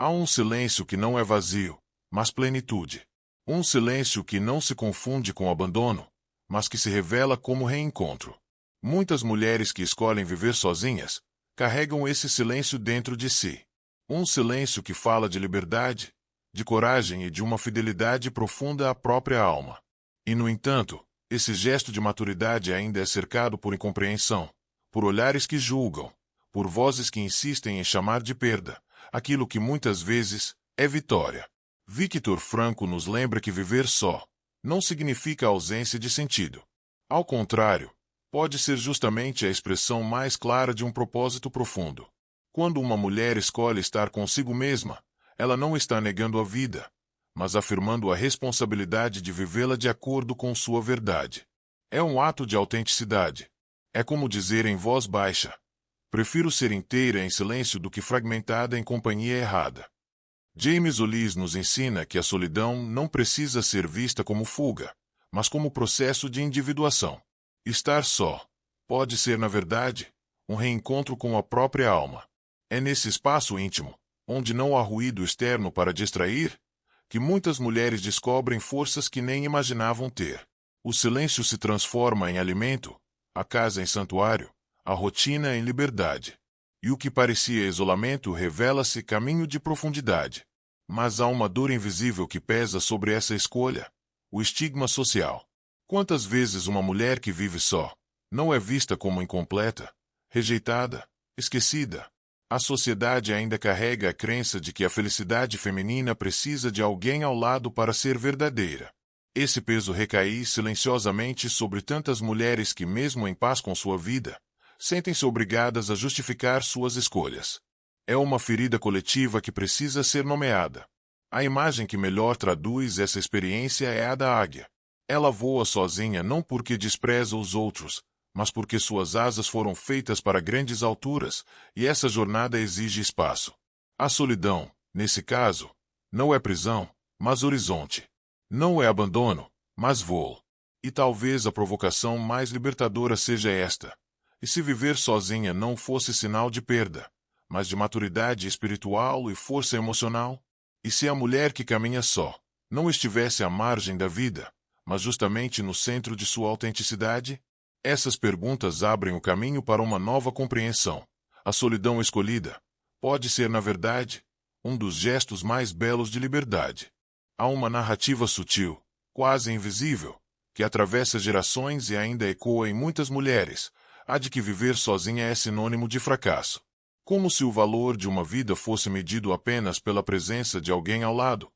Há um silêncio que não é vazio, mas plenitude. Um silêncio que não se confunde com abandono, mas que se revela como reencontro. Muitas mulheres que escolhem viver sozinhas carregam esse silêncio dentro de si. Um silêncio que fala de liberdade, de coragem e de uma fidelidade profunda à própria alma. E, no entanto, esse gesto de maturidade ainda é cercado por incompreensão, por olhares que julgam, por vozes que insistem em chamar de perda aquilo que muitas vezes é vitória. Viktor Frankl nos lembra que viver só não significa ausência de sentido. Ao contrário, pode ser justamente a expressão mais clara de um propósito profundo. Quando uma mulher escolhe estar consigo mesma, ela não está negando a vida, mas afirmando a responsabilidade de vivê-la de acordo com sua verdade. É um ato de autenticidade. É como dizer em voz baixa: prefiro ser inteira em silêncio do que fragmentada em companhia errada. James Ulis nos ensina que a solidão não precisa ser vista como fuga, mas como processo de individuação. Estar só pode ser, na verdade, um reencontro com a própria alma. É nesse espaço íntimo, onde não há ruído externo para distrair, que muitas mulheres descobrem forças que nem imaginavam ter. O silêncio se transforma em alimento, a casa em santuário, a rotina em liberdade. E o que parecia isolamento revela-se caminho de profundidade. Mas há uma dor invisível que pesa sobre essa escolha: o estigma social. Quantas vezes uma mulher que vive só não é vista como incompleta, rejeitada, esquecida? A sociedade ainda carrega a crença de que a felicidade feminina precisa de alguém ao lado para ser verdadeira. Esse peso recai silenciosamente sobre tantas mulheres que, mesmo em paz com sua vida, sentem-se obrigadas a justificar suas escolhas. É uma ferida coletiva que precisa ser nomeada. A imagem que melhor traduz essa experiência é a da águia. Ela voa sozinha não porque despreza os outros, mas porque suas asas foram feitas para grandes alturas, e essa jornada exige espaço. A solidão, nesse caso, não é prisão, mas horizonte. Não é abandono, mas voo. E talvez a provocação mais libertadora seja esta: e se viver sozinha não fosse sinal de perda, mas de maturidade espiritual e força emocional? E se a mulher que caminha só não estivesse à margem da vida, mas justamente no centro de sua autenticidade? Essas perguntas abrem o caminho para uma nova compreensão. A solidão escolhida pode ser, na verdade, um dos gestos mais belos de liberdade. Há uma narrativa sutil, quase invisível, que atravessa gerações e ainda ecoa em muitas mulheres: a de que viver sozinha é sinônimo de fracasso. Como se o valor de uma vida fosse medido apenas pela presença de alguém ao lado.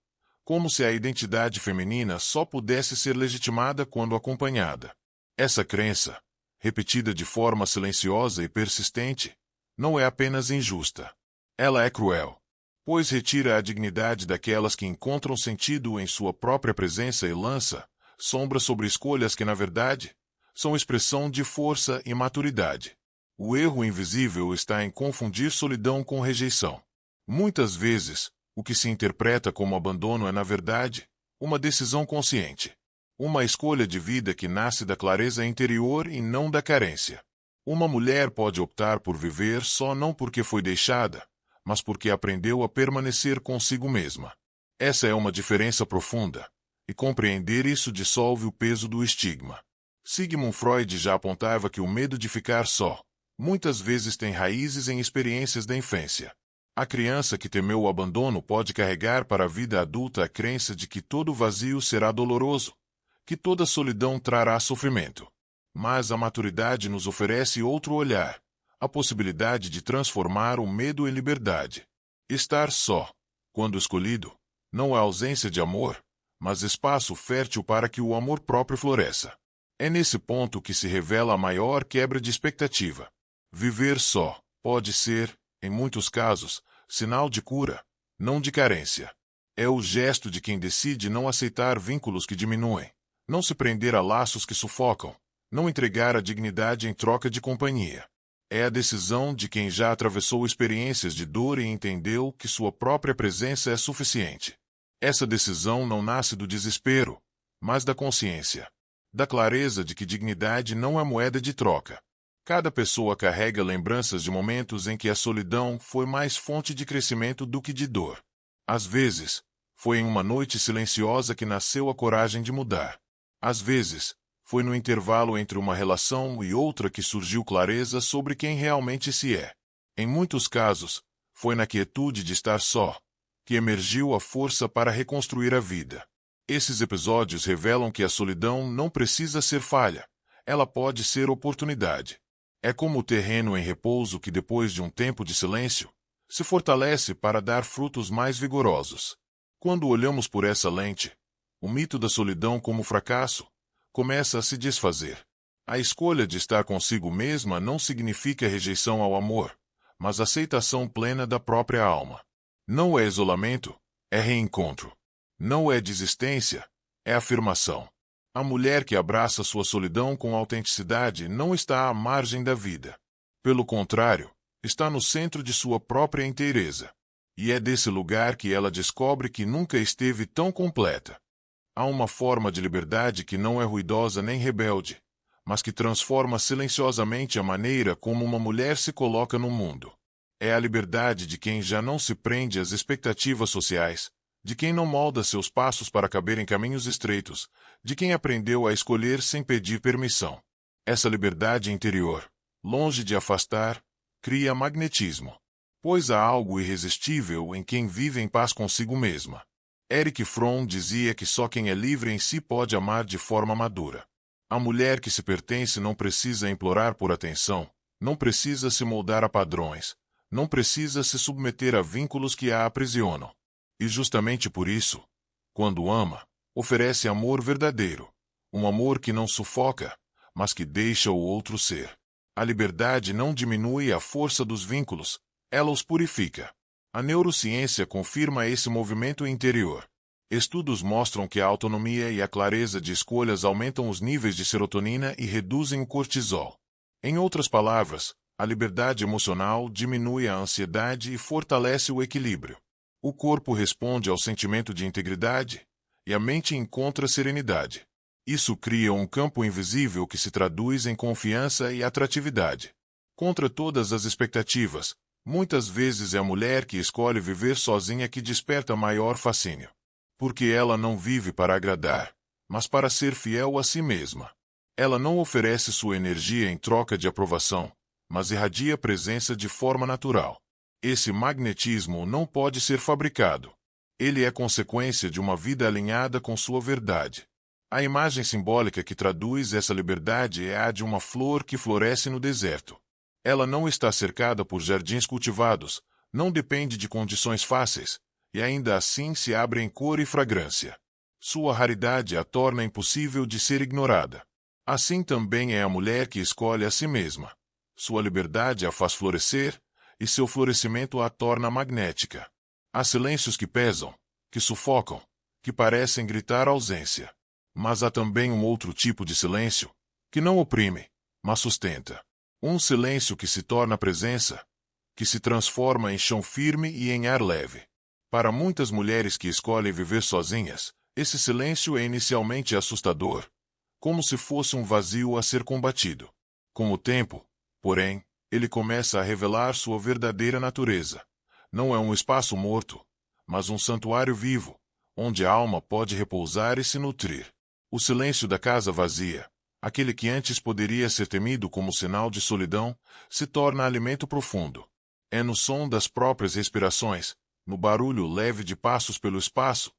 Como se a identidade feminina só pudesse ser legitimada quando acompanhada. Essa crença, repetida de forma silenciosa e persistente, não é apenas injusta. Ela é cruel, pois retira a dignidade daquelas que encontram sentido em sua própria presença e lança sombra sobre escolhas que, na verdade, são expressão de força e maturidade. O erro invisível está em confundir solidão com rejeição. Muitas vezes, o que se interpreta como abandono é, na verdade, uma decisão consciente. Uma escolha de vida que nasce da clareza interior e não da carência. Uma mulher pode optar por viver só não porque foi deixada, mas porque aprendeu a permanecer consigo mesma. Essa é uma diferença profunda, e compreender isso dissolve o peso do estigma. Sigmund Freud já apontava que o medo de ficar só muitas vezes tem raízes em experiências da infância. A criança que temeu o abandono pode carregar para a vida adulta a crença de que todo vazio será doloroso, que toda solidão trará sofrimento. Mas a maturidade nos oferece outro olhar, a possibilidade de transformar o medo em liberdade. Estar só, quando escolhido, não é ausência de amor, mas espaço fértil para que o amor próprio floresça. É nesse ponto que se revela a maior quebra de expectativa. Viver só pode ser, em muitos casos, sinal de cura, não de carência. É o gesto de quem decide não aceitar vínculos que diminuem, não se prender a laços que sufocam, não entregar a dignidade em troca de companhia. É a decisão de quem já atravessou experiências de dor e entendeu que sua própria presença é suficiente. Essa decisão não nasce do desespero, mas da consciência, da clareza de que dignidade não é moeda de troca. Cada pessoa carrega lembranças de momentos em que a solidão foi mais fonte de crescimento do que de dor. Às vezes, foi em uma noite silenciosa que nasceu a coragem de mudar. Às vezes, foi no intervalo entre uma relação e outra que surgiu clareza sobre quem realmente se é. Em muitos casos, foi na quietude de estar só que emergiu a força para reconstruir a vida. Esses episódios revelam que a solidão não precisa ser falha, ela pode ser oportunidade. É como o terreno em repouso que, depois de um tempo de silêncio, se fortalece para dar frutos mais vigorosos. Quando olhamos por essa lente, o mito da solidão como fracasso começa a se desfazer. A escolha de estar consigo mesma não significa rejeição ao amor, mas aceitação plena da própria alma. Não é isolamento, é reencontro. Não é desistência, é afirmação. A mulher que abraça sua solidão com autenticidade não está à margem da vida. Pelo contrário, está no centro de sua própria inteireza. E é desse lugar que ela descobre que nunca esteve tão completa. Há uma forma de liberdade que não é ruidosa nem rebelde, mas que transforma silenciosamente a maneira como uma mulher se coloca no mundo. É a liberdade de quem já não se prende às expectativas sociais, de quem não molda seus passos para caber em caminhos estreitos, de quem aprendeu a escolher sem pedir permissão. Essa liberdade interior, longe de afastar, cria magnetismo. Pois há algo irresistível em quem vive em paz consigo mesma. Erich Fromm dizia que só quem é livre em si pode amar de forma madura. A mulher que se pertence não precisa implorar por atenção, não precisa se moldar a padrões, não precisa se submeter a vínculos que a aprisionam. E justamente por isso, quando ama, oferece amor verdadeiro, um amor que não sufoca, mas que deixa o outro ser. A liberdade não diminui a força dos vínculos, ela os purifica. A neurociência confirma esse movimento interior. Estudos mostram que a autonomia e a clareza de escolhas aumentam os níveis de serotonina e reduzem o cortisol. Em outras palavras, a liberdade emocional diminui a ansiedade e fortalece o equilíbrio. O corpo responde ao sentimento de integridade, e a mente encontra serenidade. Isso cria um campo invisível que se traduz em confiança e atratividade. Contra todas as expectativas, muitas vezes é a mulher que escolhe viver sozinha que desperta maior fascínio. Porque ela não vive para agradar, mas para ser fiel a si mesma. Ela não oferece sua energia em troca de aprovação, mas irradia presença de forma natural. Esse magnetismo não pode ser fabricado. Ele é consequência de uma vida alinhada com sua verdade. A imagem simbólica que traduz essa liberdade é a de uma flor que floresce no deserto. Ela não está cercada por jardins cultivados, não depende de condições fáceis, e ainda assim se abre em cor e fragrância. Sua raridade a torna impossível de ser ignorada. Assim também é a mulher que escolhe a si mesma. Sua liberdade a faz florescer, e seu florescimento a torna magnética. Há silêncios que pesam, que sufocam, que parecem gritar ausência. Mas há também um outro tipo de silêncio, que não oprime, mas sustenta. Um silêncio que se torna presença, que se transforma em chão firme e em ar leve. Para muitas mulheres que escolhem viver sozinhas, esse silêncio é inicialmente assustador, como se fosse um vazio a ser combatido. Com o tempo, porém, ele começa a revelar sua verdadeira natureza. Não é um espaço morto, mas um santuário vivo, onde a alma pode repousar e se nutrir. O silêncio da casa vazia, aquele que antes poderia ser temido como sinal de solidão, se torna alimento profundo. É no som das próprias respirações, no barulho leve de passos pelo espaço,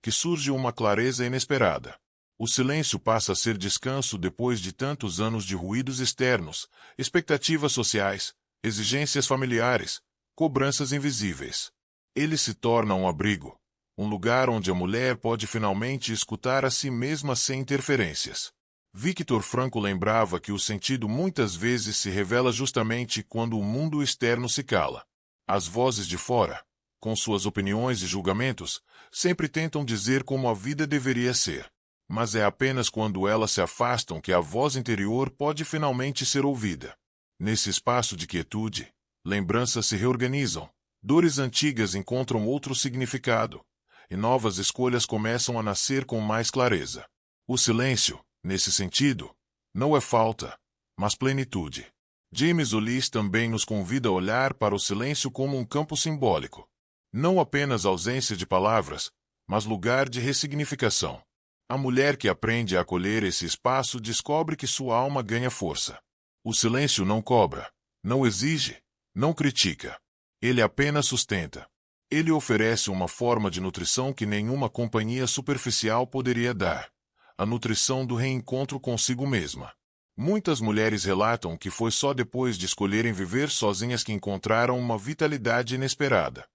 que surge uma clareza inesperada. O silêncio passa a ser descanso depois de tantos anos de ruídos externos, expectativas sociais, exigências familiares, cobranças invisíveis. Ele se torna um abrigo, um lugar onde a mulher pode finalmente escutar a si mesma sem interferências. Viktor Frankl lembrava que o sentido muitas vezes se revela justamente quando o mundo externo se cala. As vozes de fora, com suas opiniões e julgamentos, sempre tentam dizer como a vida deveria ser. Mas é apenas quando elas se afastam que a voz interior pode finalmente ser ouvida. Nesse espaço de quietude, lembranças se reorganizam, dores antigas encontram outro significado, e novas escolhas começam a nascer com mais clareza. O silêncio, nesse sentido, não é falta, mas plenitude. James Ulis também nos convida a olhar para o silêncio como um campo simbólico. Não apenas ausência de palavras, mas lugar de ressignificação. A mulher que aprende a acolher esse espaço descobre que sua alma ganha força. O silêncio não cobra, não exige, não critica. Ele apenas sustenta. Ele oferece uma forma de nutrição que nenhuma companhia superficial poderia dar. A nutrição do reencontro consigo mesma. Muitas mulheres relatam que foi só depois de escolherem viver sozinhas que encontraram uma vitalidade inesperada.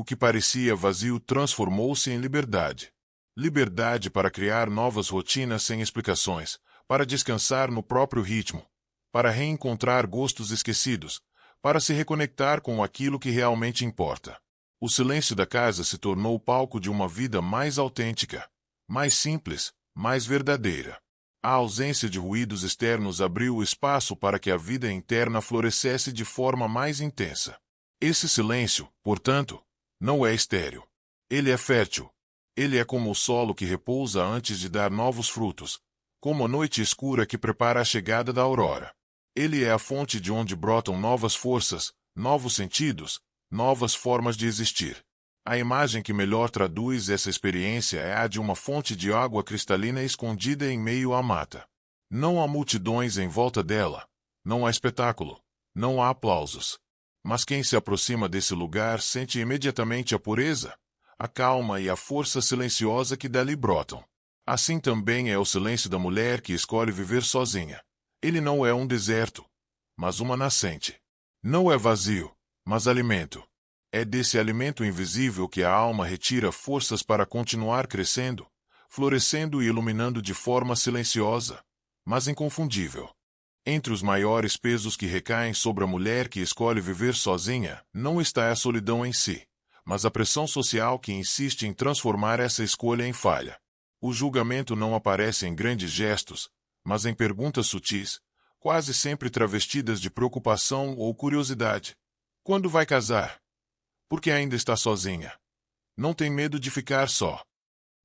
O que parecia vazio transformou-se em liberdade. Liberdade para criar novas rotinas sem explicações, para descansar no próprio ritmo, para reencontrar gostos esquecidos, para se reconectar com aquilo que realmente importa. O silêncio da casa se tornou o palco de uma vida mais autêntica, mais simples, mais verdadeira. A ausência de ruídos externos abriu o espaço para que a vida interna florescesse de forma mais intensa. Esse silêncio, portanto, não é estéril. Ele é fértil. Ele é como o solo que repousa antes de dar novos frutos, como a noite escura que prepara a chegada da aurora. Ele é a fonte de onde brotam novas forças, novos sentidos, novas formas de existir. A imagem que melhor traduz essa experiência é a de uma fonte de água cristalina escondida em meio à mata. Não há multidões em volta dela, não há espetáculo, não há aplausos. Mas quem se aproxima desse lugar sente imediatamente a pureza, a calma e a força silenciosa que dali brotam. Assim também é o silêncio da mulher que escolhe viver sozinha. Ele não é um deserto, mas uma nascente. Não é vazio, mas alimento. É desse alimento invisível que a alma retira forças para continuar crescendo, florescendo e iluminando de forma silenciosa, mas inconfundível. Entre os maiores pesos que recaem sobre a mulher que escolhe viver sozinha, não está a solidão em si, mas a pressão social que insiste em transformar essa escolha em falha. O julgamento não aparece em grandes gestos, mas em perguntas sutis, quase sempre travestidas de preocupação ou curiosidade. Quando vai casar? Por que ainda está sozinha? Não tem medo de ficar só?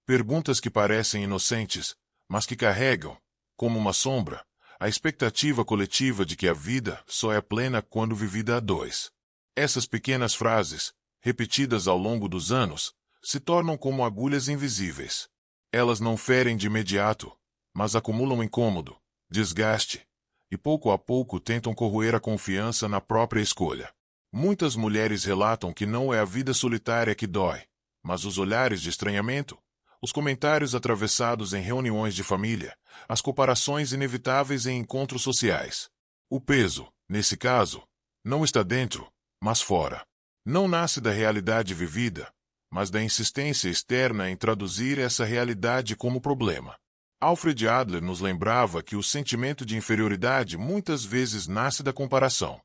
Perguntas que parecem inocentes, mas que carregam, como uma sombra, a expectativa coletiva de que a vida só é plena quando vivida a dois. Essas pequenas frases, repetidas ao longo dos anos, se tornam como agulhas invisíveis. Elas não ferem de imediato, mas acumulam incômodo, desgaste, e pouco a pouco tentam corroer a confiança na própria escolha. Muitas mulheres relatam que não é a vida solitária que dói, mas os olhares de estranhamento, os comentários atravessados em reuniões de família, as comparações inevitáveis em encontros sociais. O peso, nesse caso, não está dentro, mas fora. Não nasce da realidade vivida, mas da insistência externa em traduzir essa realidade como problema. Alfred Adler nos lembrava que o sentimento de inferioridade muitas vezes nasce da comparação.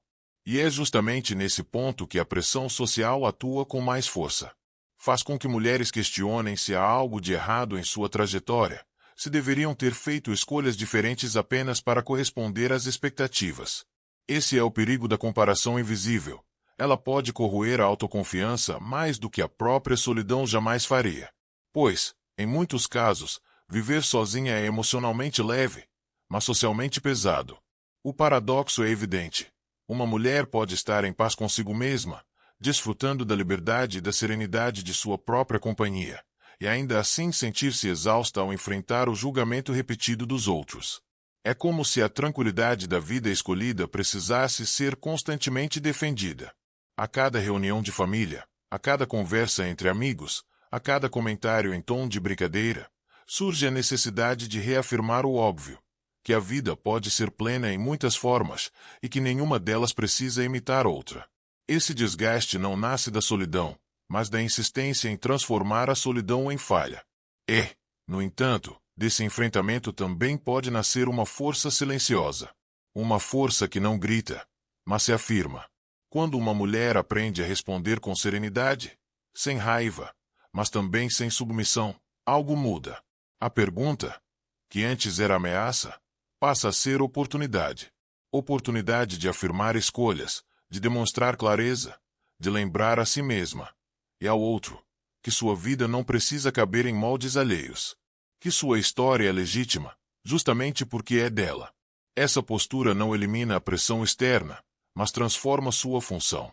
E é justamente nesse ponto que a pressão social atua com mais força. Faz com que mulheres questionem se há algo de errado em sua trajetória, se deveriam ter feito escolhas diferentes apenas para corresponder às expectativas. Esse é o perigo da comparação invisível. Ela pode corroer a autoconfiança mais do que a própria solidão jamais faria. Pois, em muitos casos, viver sozinha é emocionalmente leve, mas socialmente pesado. O paradoxo é evidente. Uma mulher pode estar em paz consigo mesma, desfrutando da liberdade e da serenidade de sua própria companhia, e ainda assim sentir-se exausta ao enfrentar o julgamento repetido dos outros. É como se a tranquilidade da vida escolhida precisasse ser constantemente defendida. A cada reunião de família, a cada conversa entre amigos, a cada comentário em tom de brincadeira, surge a necessidade de reafirmar o óbvio, que a vida pode ser plena em muitas formas e que nenhuma delas precisa imitar outra. Esse desgaste não nasce da solidão, mas da insistência em transformar a solidão em falha. E, no entanto, desse enfrentamento também pode nascer uma força silenciosa. Uma força que não grita, mas se afirma. Quando uma mulher aprende a responder com serenidade, sem raiva, mas também sem submissão, algo muda. A pergunta, que antes era ameaça, passa a ser oportunidade. Oportunidade de afirmar escolhas, de demonstrar clareza, de lembrar a si mesma e ao outro que sua vida não precisa caber em moldes alheios, que sua história é legítima, justamente porque é dela. Essa postura não elimina a pressão externa, mas transforma sua função.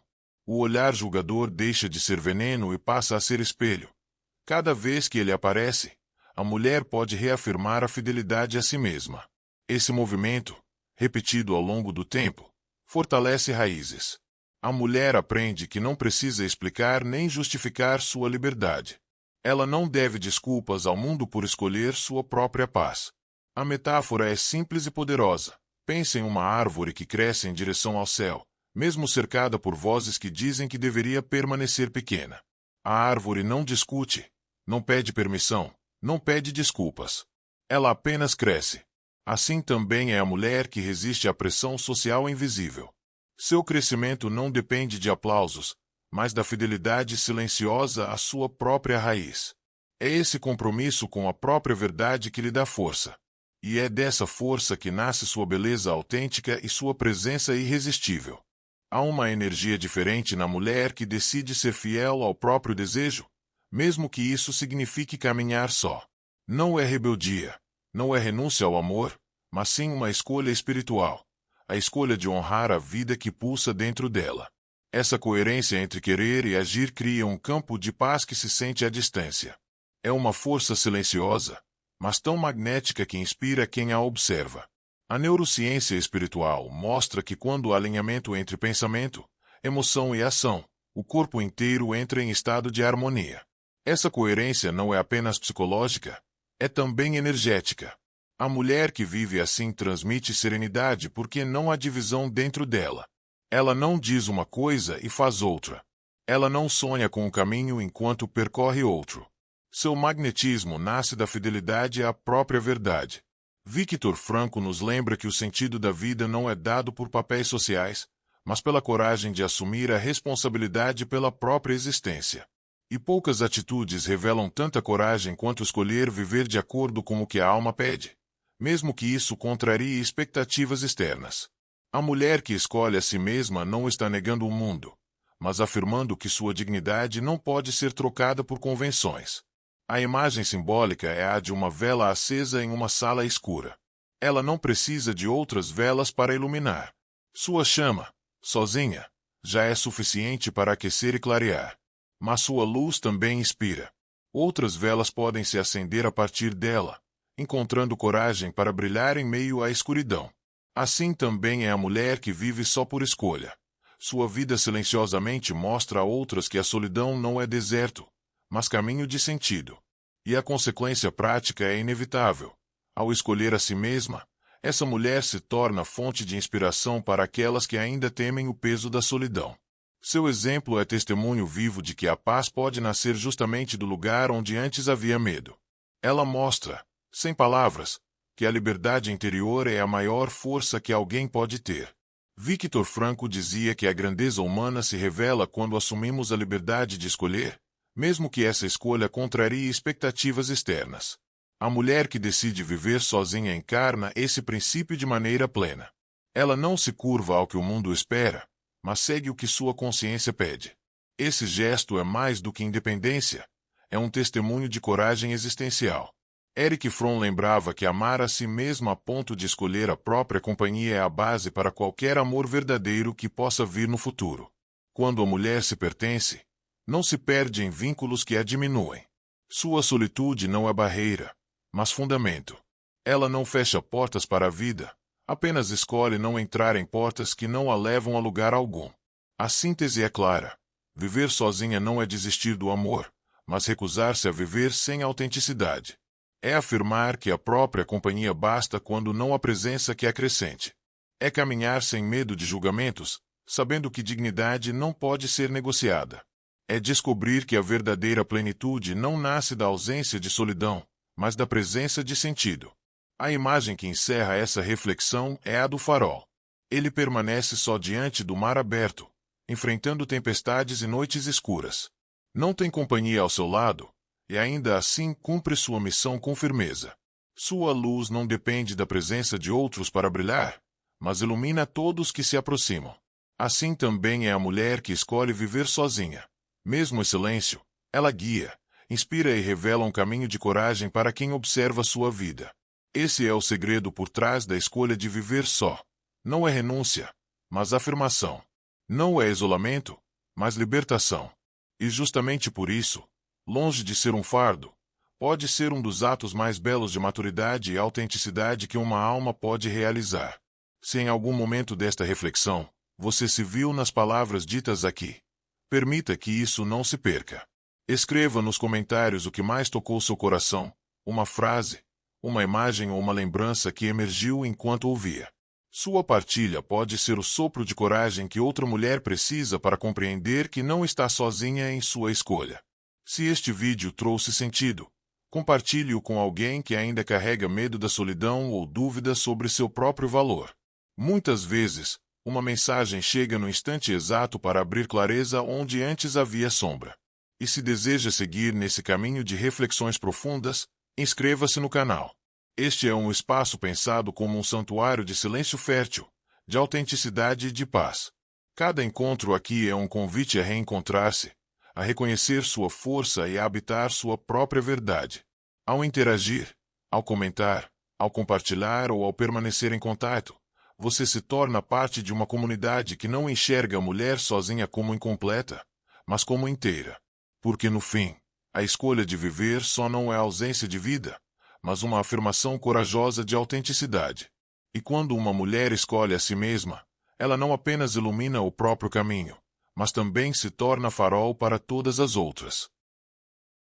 O olhar julgador deixa de ser veneno e passa a ser espelho. Cada vez que ele aparece, a mulher pode reafirmar a fidelidade a si mesma. Esse movimento, repetido ao longo do tempo, fortalece raízes. A mulher aprende que não precisa explicar nem justificar sua liberdade. Ela não deve desculpas ao mundo por escolher sua própria paz. A metáfora é simples e poderosa. Pense em uma árvore que cresce em direção ao céu, mesmo cercada por vozes que dizem que deveria permanecer pequena. A árvore não discute, não pede permissão, não pede desculpas. Ela apenas cresce. Assim também é a mulher que resiste à pressão social invisível. Seu crescimento não depende de aplausos, mas da fidelidade silenciosa à sua própria raiz. É esse compromisso com a própria verdade que lhe dá força. E é dessa força que nasce sua beleza autêntica e sua presença irresistível. Há uma energia diferente na mulher que decide ser fiel ao próprio desejo, mesmo que isso signifique caminhar só. Não é rebeldia, não é renúncia ao amor, mas sim uma escolha espiritual, a escolha de honrar a vida que pulsa dentro dela. Essa coerência entre querer e agir cria um campo de paz que se sente à distância. É uma força silenciosa, mas tão magnética que inspira quem a observa. A neurociência espiritual mostra que quando há alinhamento entre pensamento, emoção e ação, o corpo inteiro entra em estado de harmonia. Essa coerência não é apenas psicológica, é também energética. A mulher que vive assim transmite serenidade porque não há divisão dentro dela. Ela não diz uma coisa e faz outra. Ela não sonha com um caminho enquanto percorre outro. Seu magnetismo nasce da fidelidade à própria verdade. Viktor Frankl nos lembra que o sentido da vida não é dado por papéis sociais, mas pela coragem de assumir a responsabilidade pela própria existência. E poucas atitudes revelam tanta coragem quanto escolher viver de acordo com o que a alma pede, mesmo que isso contrarie expectativas externas. A mulher que escolhe a si mesma não está negando o mundo, mas afirmando que sua dignidade não pode ser trocada por convenções. A imagem simbólica é a de uma vela acesa em uma sala escura. Ela não precisa de outras velas para iluminar. Sua chama, sozinha, já é suficiente para aquecer e clarear. Mas sua luz também inspira. Outras velas podem se acender a partir dela, encontrando coragem para brilhar em meio à escuridão. Assim também é a mulher que vive só por escolha. Sua vida silenciosamente mostra a outras que a solidão não é deserto, mas caminho de sentido. E a consequência prática é inevitável. Ao escolher a si mesma, essa mulher se torna fonte de inspiração para aquelas que ainda temem o peso da solidão. Seu exemplo é testemunho vivo de que a paz pode nascer justamente do lugar onde antes havia medo. Ela mostra, sem palavras, que a liberdade interior é a maior força que alguém pode ter. Viktor Frankl dizia que a grandeza humana se revela quando assumimos a liberdade de escolher, mesmo que essa escolha contrarie expectativas externas. A mulher que decide viver sozinha encarna esse princípio de maneira plena. Ela não se curva ao que o mundo espera, mas segue o que sua consciência pede. Esse gesto é mais do que independência, é um testemunho de coragem existencial. Erich Fromm lembrava que amar a si mesmo a ponto de escolher a própria companhia é a base para qualquer amor verdadeiro que possa vir no futuro. Quando a mulher se pertence, não se perde em vínculos que a diminuem. Sua solitude não é barreira, mas fundamento. Ela não fecha portas para a vida, apenas escolhe não entrar em portas que não a levam a lugar algum. A síntese é clara. Viver sozinha não é desistir do amor, mas recusar-se a viver sem autenticidade. É afirmar que a própria companhia basta quando não há presença que acrescente. É caminhar sem medo de julgamentos, sabendo que dignidade não pode ser negociada. É descobrir que a verdadeira plenitude não nasce da ausência de solidão, mas da presença de sentido. A imagem que encerra essa reflexão é a do farol. Ele permanece só diante do mar aberto, enfrentando tempestades e noites escuras. Não tem companhia ao seu lado, e ainda assim cumpre sua missão com firmeza. Sua luz não depende da presença de outros para brilhar, mas ilumina todos que se aproximam. Assim também é a mulher que escolhe viver sozinha. Mesmo em silêncio, ela guia, inspira e revela um caminho de coragem para quem observa sua vida. Esse é o segredo por trás da escolha de viver só. Não é renúncia, mas afirmação. Não é isolamento, mas libertação. E justamente por isso, longe de ser um fardo, pode ser um dos atos mais belos de maturidade e autenticidade que uma alma pode realizar. Se em algum momento desta reflexão, você se viu nas palavras ditas aqui, permita que isso não se perca. Escreva nos comentários o que mais tocou seu coração, uma frase, uma imagem ou uma lembrança que emergiu enquanto ouvia. Sua partilha pode ser o sopro de coragem que outra mulher precisa para compreender que não está sozinha em sua escolha. Se este vídeo trouxe sentido, compartilhe-o com alguém que ainda carrega medo da solidão ou dúvidas sobre seu próprio valor. Muitas vezes, uma mensagem chega no instante exato para abrir clareza onde antes havia sombra. E se deseja seguir nesse caminho de reflexões profundas, inscreva-se no canal. Este é um espaço pensado como um santuário de silêncio fértil, de autenticidade e de paz. Cada encontro aqui é um convite a reencontrar-se, a reconhecer sua força e a habitar sua própria verdade. Ao interagir, ao comentar, ao compartilhar ou ao permanecer em contato, você se torna parte de uma comunidade que não enxerga a mulher sozinha como incompleta, mas como inteira. Porque no fim, a escolha de viver só não é ausência de vida, mas uma afirmação corajosa de autenticidade. E quando uma mulher escolhe a si mesma, ela não apenas ilumina o próprio caminho, mas também se torna farol para todas as outras.